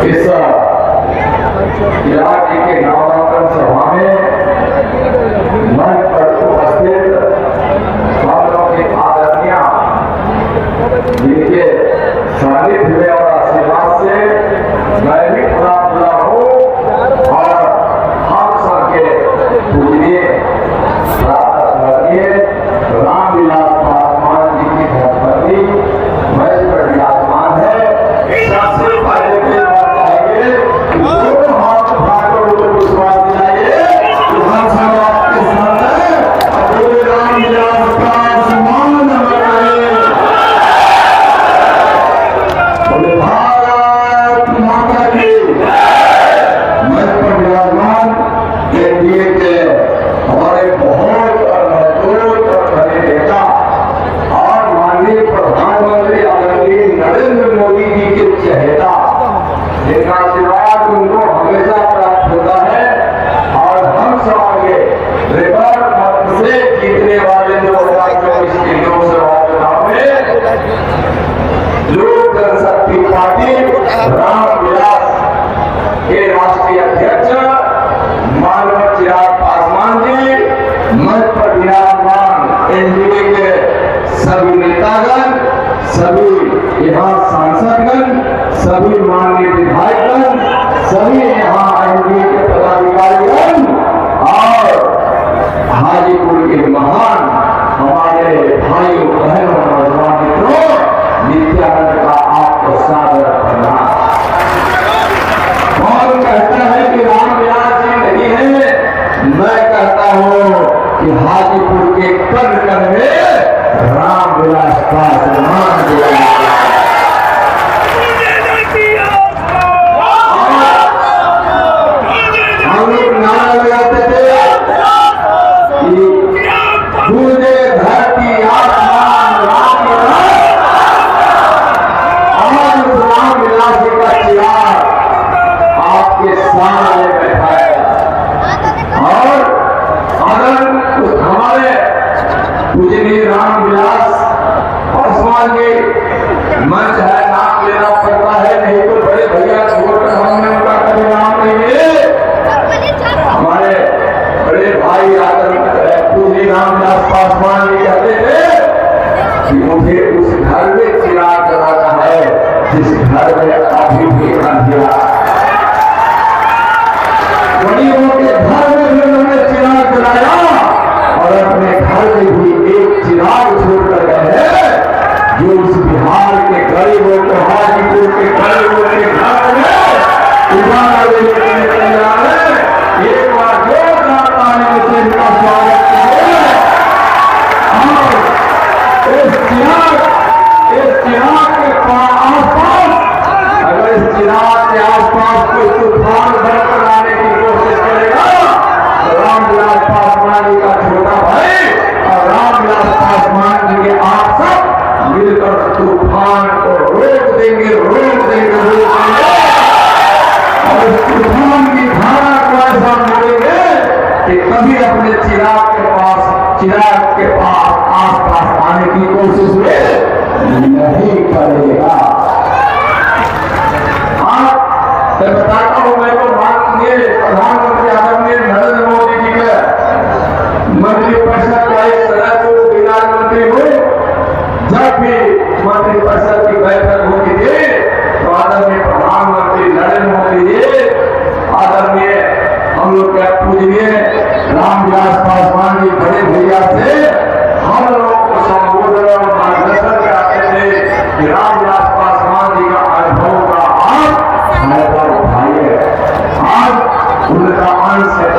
इस इलाके के नामांकन सभा में मंच पर उपस्थित हम की आदरणीय जिनके सानिध्य में और आशीर्वाद से मैं भी खुदा हूँ और हम सबके पूजनीय रामविलास पासवान जी की धर्मपत्नी मंच पर विराजमान है। सबसे पहले सभी माननीय विधायकगण, सभी यहाँ एनडीए के पदाधिकारीगण और हाजीपुर के महान हमारे भाइयों बहनों नौजवान मित्रों, नित्यानंद का आपको सादर प्रणाम। कौन कहता है कि रामविलास जी नहीं है? मैं कहता हूँ कि हाजीपुर के कण कण में रामविलास पासवान जी मंच है, नाम लेना पड़ता है, नहीं तो बड़े भैया छोड़कर हमने उनका कभी नाम नहीं लिए। हमारे बड़े भाई पूज्य रामविलास पासवान जी कहते थे कि मुझे उस घर में चिराग जलाना है जिस घर में अभी भी अंधेरा। गरीबों के घर में भी उन्होंने चिराग जलाया और अपने घर में भी एक चिराग छोड़कर गए हैं जो उस बिहार के गरीबों को हाजीपुर के गरीबों के घर में उजाला देने के तैयार है। एक बार जोरदार तालियों से इनका स्वागत करें। और इस चिराग के आसपास, अगर इस चिराग के आसपास कोई तूफान भरकर आने की कोशिश करेगा तो रामविलास पासवान जी का छोटा भाई और रामविलास पासवान जी के आप सब मिलकर तूफान को रोक देंगे, रोक देंगे, रोक देंगे और उस तूफान की धारा को ऐसा मोड़ेंगे कि कभी अपने चिराग के पास आसपास आने की कोशिश में नहीं करेगा। मैं बताता हूं, मैं तो माननीय प्रधानमंत्री आदरणीय नरेंद्र मोदी जी के मंत्रिपरिषद का एक सदस्य विराज मंत्री हुए। जब भी मंत्रिपरिषद की बैठक होती थी तो आदरणीय प्रधानमंत्री नरेंद्र मोदी जी, आदरणीय हम लोग के पूजनीय रामविलास पासवान जी बड़े भैया से हम लोगों को संबोधन और मार्गदर्शन कराते थे कि रामविलास पासवान जी का अनुभव का आप फायदा उठाइए। आज उनका अंश है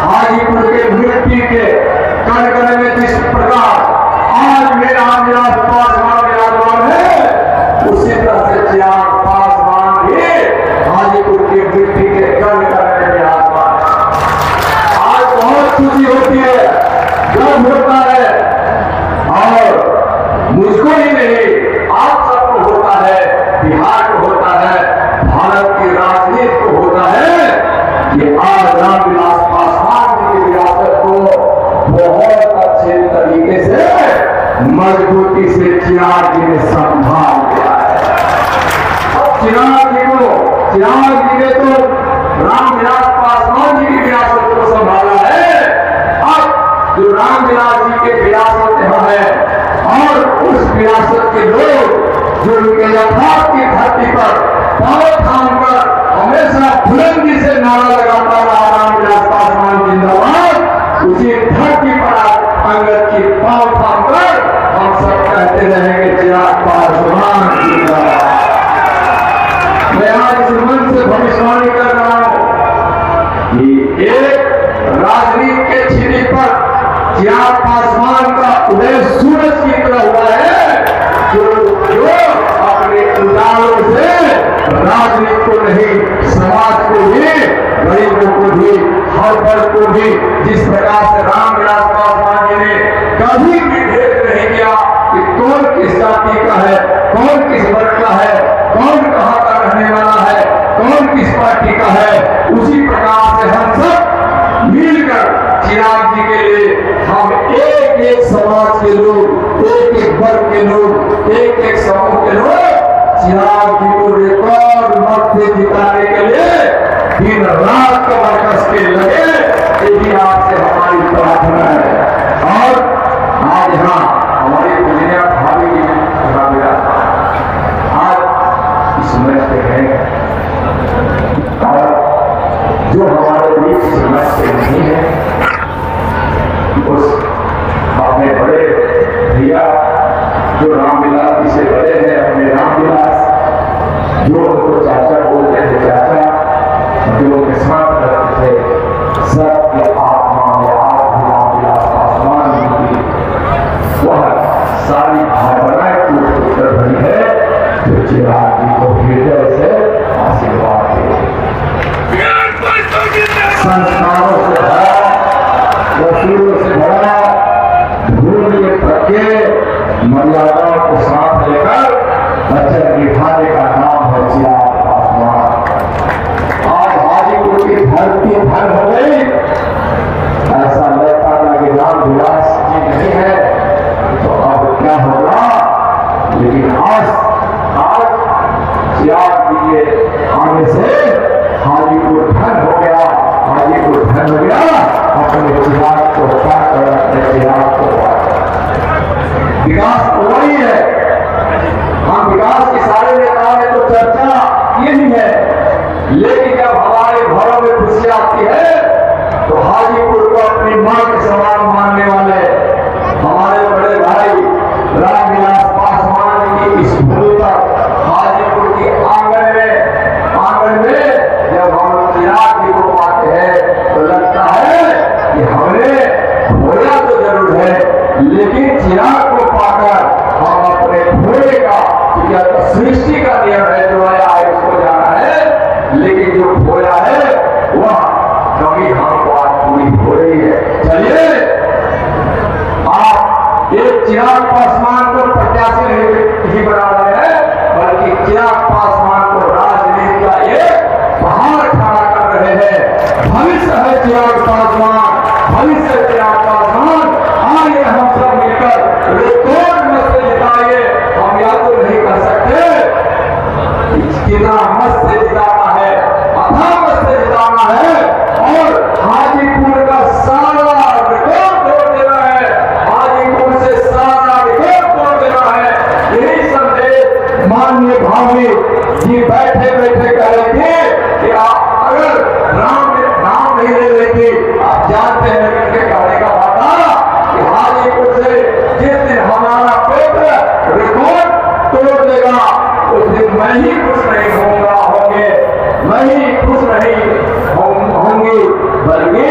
हाजीपुर के मिट्टी के कण में जिस प्रकार आज में रामविलास पासवान विराजमान है, उसी तरह से चिराग पासवान भी हाजीपुर की मिट्टी के कण में विराजमान है। आज बहुत खुशी होती है, गर्व होता है और मुझको ही नहीं आप सबको होता है, बिहार को होता है, भारत की राजनीति को होता है कि आज रामविलास पासवान जी की विरासत को बहुत अच्छे तरीके से मजबूती से चिराग जी ने संभाल लिया है। चिराग जी ने तो रामविलास पासवान जी की विरासत को संभाला है। अब जो रामविलास जी के विरासत यहाँ है और उस विरासत के लोग जो उनके यथार्थ की धरती पर पांव थाम कर हमेशा बुलंदी से नारा लगाता रहा रामविलास पासवान जिंदाबाद, उसी धरती पर अंगद की पांव थाम कर हम सब कहते रहेंगे चिराग पासवान जिंदाबाद। मैं आज इस मंच से भविष्यवाणी कर रहा हूं कि एक राजनीति के छिड़ी पर चिराग पासवान का उदय सूरज की तरह हुआ है, जो अपने उदारों से राजनीति को नहीं, समाज को भी, गरीबों को भी, हर वर्ग को भी, जिस प्रकार से रामविलास पासवान जी ने कभी भी भेद नहीं किया कि कौन किस जाति का है, कौन किस वर्ग का है, कौन कहां का रहने वाला है, कौन किस पार्टी का है, उसी प्रकार से हम सब मिलकर चिराग जी के लिए हम एक एक समाज के लोग, एक एक वर्ग के लोग, एक एक समूह के लोग चिराग जी को रिकॉर्ड मत से जिताने के लिए दिन रात कमर कस के लगे, यही आपसे हमारी प्रार्थना है। और आज यहाँ हमारी पूजनीय भाभी की आज इस मंच पे है और जो हमारे बीच इस मंच पे नहीं है, उस अपने बड़े भैया जो रामविलास जी से बड़े हैं, अपने रामविलास जो उनको चाचा बोलते थे, चाचा जो उनके साथ रहते थे, सबके आत्मा में आज भी रामविलास पासवान जी की वह सारी भावनाएं टूट भरी है जो चिराग जी को हृदय से आशीर्वाद दे, संस्कारों से भरा, वसूलों से भरा, भूल प्रज्ञे मर्यादाओं को साथ लेकर वचन निभाने का नाम है चिराग पासवान। आज हाजीपुर की धरती धन हो गई, ऐसा लगता था कि रामविलास जी नहीं है तो अब क्या होगा, लेकिन आज चिराग जी के आने से हाजीपुर धन हो गया, हाजीपुर धन हो गया, अपने चिराग को पाकर अपने चिराग को विकास तो वही है। हम विकास के सारे नेताओं ने तो चर्चा की ही है, लेकिन जब हमारे घरों में खुशी आती है तो हाजीपुर को अपनी मां के समान मानने वाले हमारे बड़े भाई रामविलास पासवान जी की इस भूमि पर हाजीपुर के आंगन में जब हम चिराग जी को पाते हैं तो लगता है कि हमने खोया तो जरूर है, लेकिन चिराग को पाकर हम अपने खोए का, यह तो सृष्टि का नियम है, जो आया है उसको जाना है, लेकिन जो खोया है वह कभी हमको आज पूरी हो रही है। चलिए आप एक चिराग पासवान को प्रत्याशी नहीं बना रहे हैं, बल्कि चिराग पासवान को राजनीति का एक पहाड़ खड़ा कर रहे हैं। भविष्य है चिराग पासवान, भविष्य चिराग पासवान। आइए हम सब मिलकर रिकॉर्ड मत से जिताइए। हम या तो नहीं कर सकते, कितना मत से जिताना है, अथा मत से जिताना है और हाजीपुर का सारा रिकॉर्ड तोड़ देना है, हाजीपुर से सारा रिकॉर्ड तोड़ देना है। यही संदेश माननीय भावी जी बैठे बैठे कह रहे थे कि अगर नाम नहीं ले लेती, आप जानते हैं उनके कहने का वादा कि हाजीपुर से जिस दिन हमारा पेपर रिकॉर्ड तोड़ देगा उस दिन मैं ही खुश नहीं होंगे, मैं ही खुश नहीं होंगी, बल्कि